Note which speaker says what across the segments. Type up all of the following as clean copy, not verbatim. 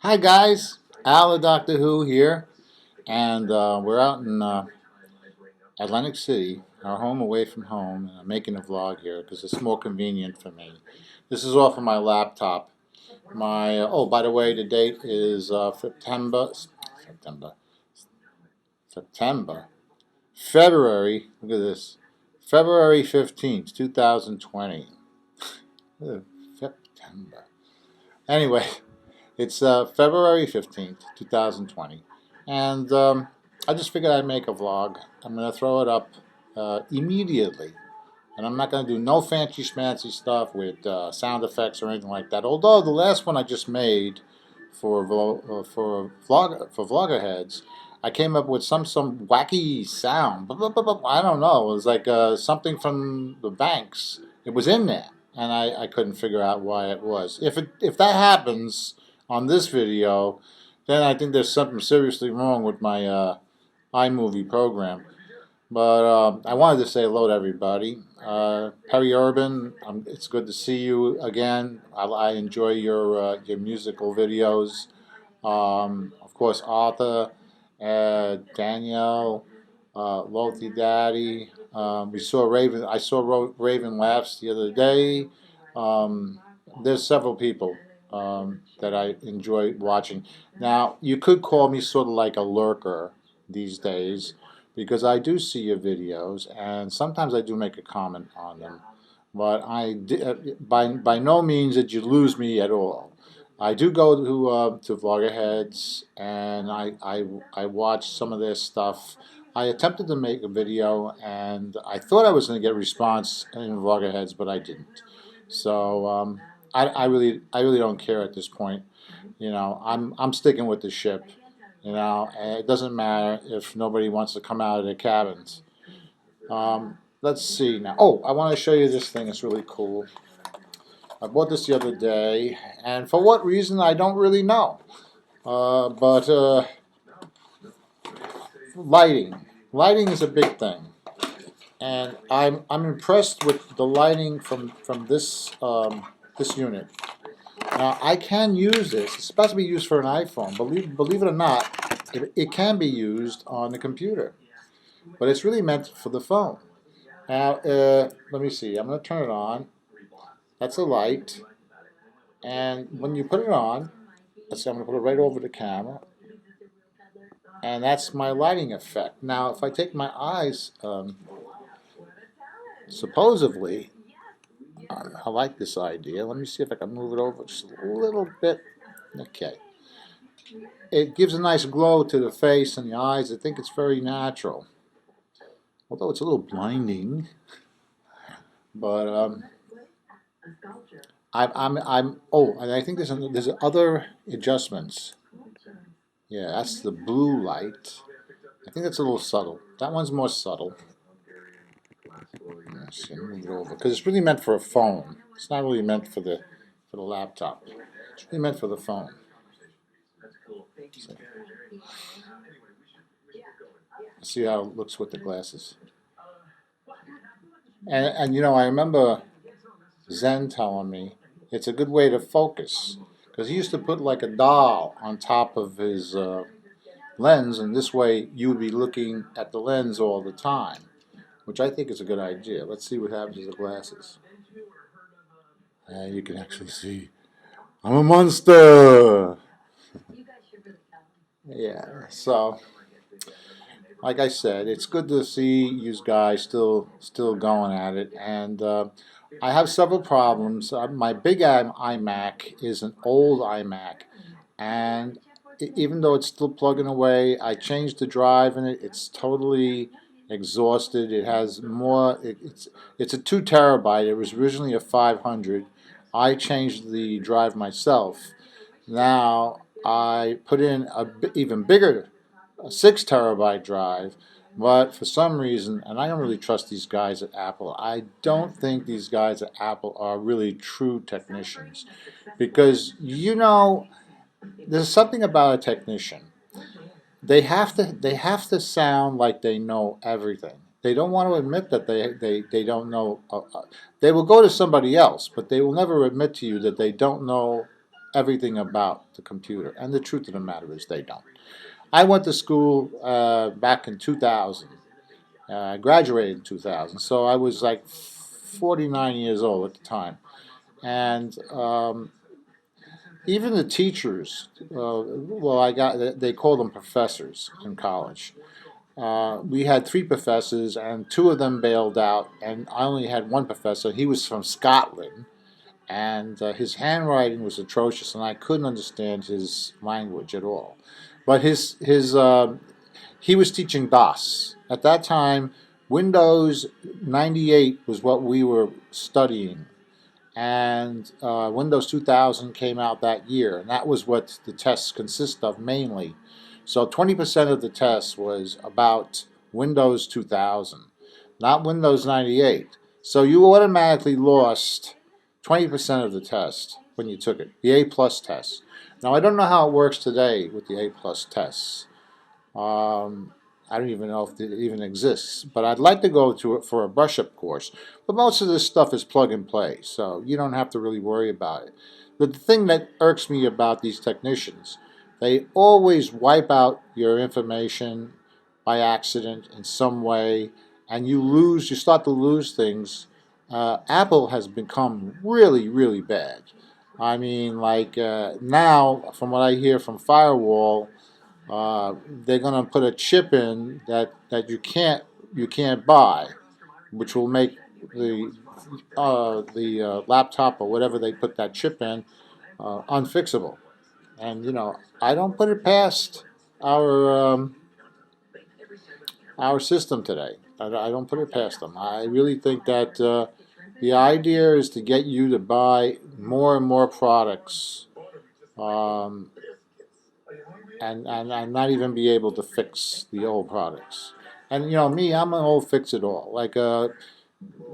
Speaker 1: Hi guys, Al the Doctor Who here, and we're out in Atlantic City, our home away from home, and I'm making a vlog here because it's more convenient for me. This is off of my laptop. Oh, by the way, the date is September, September, February. Look at this, February 15th, 2020. September. Anyway. It's February 15th, 2020, and I just figured I'd make a vlog. I'm going to throw it up immediately, and I'm not going to do no fancy schmancy stuff with sound effects or anything like that. Although the last one I just made for vlogger heads, I came up with some wacky sound. I don't know. It was like something from the banks. It was in there, and I couldn't figure out why it was. If that happens on this video, then I think there's something seriously wrong with my iMovie program. But I wanted to say hello to everybody. Perry Urban, it's good to see you again. I enjoy your musical videos. Of course, Arthur, Danielle, Lothy Daddy. We saw Raven. I saw Raven Laughs the other day. There's several people that I enjoy watching. Now, you could call me sort of like a lurker these days because I do see your videos and sometimes I do make a comment on them. But by no means did you lose me at all. I do go to Vloggerheads and I watch some of their stuff. I attempted to make a video and I thought I was going to get a response in Vloggerheads, but I didn't. So I really don't care at this point. You know, I'm sticking with the ship. You know, and it doesn't matter if nobody wants to come out of their cabins. Let's see now. Oh, I want to show you this thing. It's really cool. I bought this the other day, and for what reason I don't really know. But lighting, lighting is a big thing, and I'm impressed with the lighting from this unit. Now I can use this. It's supposed to be used for an iPhone. Believe it or not, it can be used on the computer, but it's really meant for the phone. Now let me see. I'm going to turn it on. That's a light, and when you put it on, let's see. I'm going to put it right over the camera, and that's my lighting effect. Now, if I take my eyes, supposedly, I like this idea. Let me see if I can move it over just a little bit. Okay. It gives a nice glow to the face and the eyes. I think it's very natural. Although it's a little blinding. But oh, and I think there's other adjustments. Yeah, that's the blue light. I think that's a little subtle. That one's more subtle. Let's see, move it over because it's really meant for a phone. It's not really meant for the laptop. It's really meant for the phone. So, see how it looks with the glasses. And you know, I remember Zen telling me it's a good way to focus because he used to put like a doll on top of his lens, and this way you would be looking at the lens all the time, which I think is a good idea. Let's see what happens with the glasses. You can actually see I'm a monster. Yeah, so like I said, it's good to see you guys still going at it, and I have several problems. My big iMac is an old iMac, and even though it's still plugging away, I changed the drive in it. It's totally exhausted. It has more. It's a 2 terabyte. It was originally a 500. I changed the drive myself. Now I put in a even bigger a 6 terabyte drive, but for some reason, and I don't really trust these guys at Apple, I don't think these guys at Apple are really true technicians, because you know there's something about a technician. They have to sound like they know everything. They don't want to admit that they don't know. They will go to somebody else, but they will never admit to you that they don't know everything about the computer. And the truth of the matter is they don't. I went to school back in 2000. I graduated in 2000, so I was like 49 years old at the time. And even the teachers, well, they call them professors in college. We had three professors, and two of them bailed out, and I only had one professor. He was from Scotland, and his handwriting was atrocious, and I couldn't understand his language at all. But he was teaching DOS at that time. Windows 98 was what we were studying, and Windows 2000 came out that year, and that was what the tests consist of mainly. So 20% of the test was about Windows 2000, not Windows 98. So you automatically lost 20% of the test when you took it, the A plus test. Now I don't know how it works today with the A plus tests. Um, I don't even know if it even exists, but I'd like to go to it for a brush-up course. But most of this stuff is plug and play, so you don't have to really worry about it. But the thing that irks me about these technicians, they always wipe out your information by accident in some way, and you start to lose things. Apple has become really, really bad. I mean, like now, from what I hear from Firewall, they're going to put a chip in that you can't buy, which will make the laptop or whatever they put that chip in unfixable. And I don't put it past our system today. I don't put it past them. I really think that the idea is to get you to buy more and more products. Um, and not even be able to fix the old products. And me, I'm an old fix-it-all. Like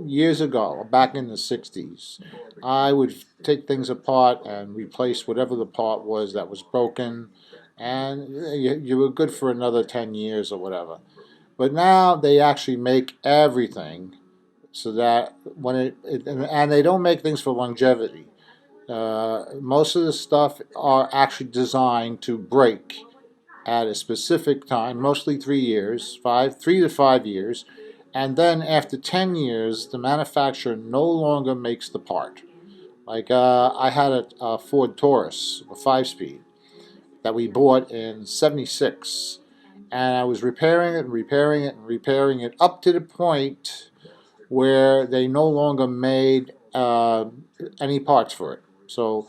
Speaker 1: years ago, back in the 60s, I would take things apart and replace whatever the part was that was broken, and you were good for another 10 years or whatever. But now they actually make everything so that and they don't make things for longevity. Most of the stuff are actually designed to break at a specific time, mostly 3 years, 3 to 5 years, and then after 10 years, the manufacturer no longer makes the part. Like I had a Ford Taurus, a 5-speed, that we bought in '76, and I was repairing it and repairing it and repairing it up to the point where they no longer made any parts for it. So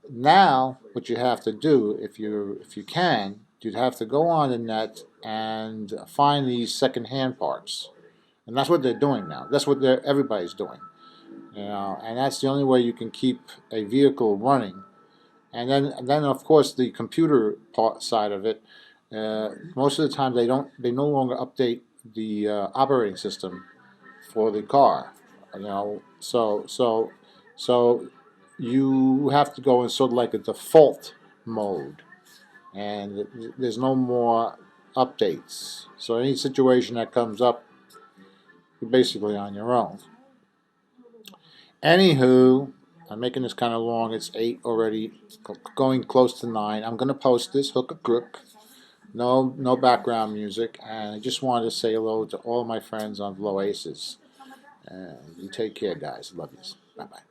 Speaker 1: now, what you have to do, if you can, you'd have to go on the net and find these second-hand parts, and that's what they're doing now. That's what everybody's doing, and that's the only way you can keep a vehicle running. And then of course the computer part side of it. Most of the time they no longer update the operating system for the car. So you have to go in sort of like a default mode, and there's no more updates. So any situation that comes up, you're basically on your own. Anywho, I'm making this kind of long. It's 8 already, going close to 9. I'm going to post this, hook a crook. No background music, and I just wanted to say hello to all my friends on Vloasis. You take care, guys. Love you. Bye-bye.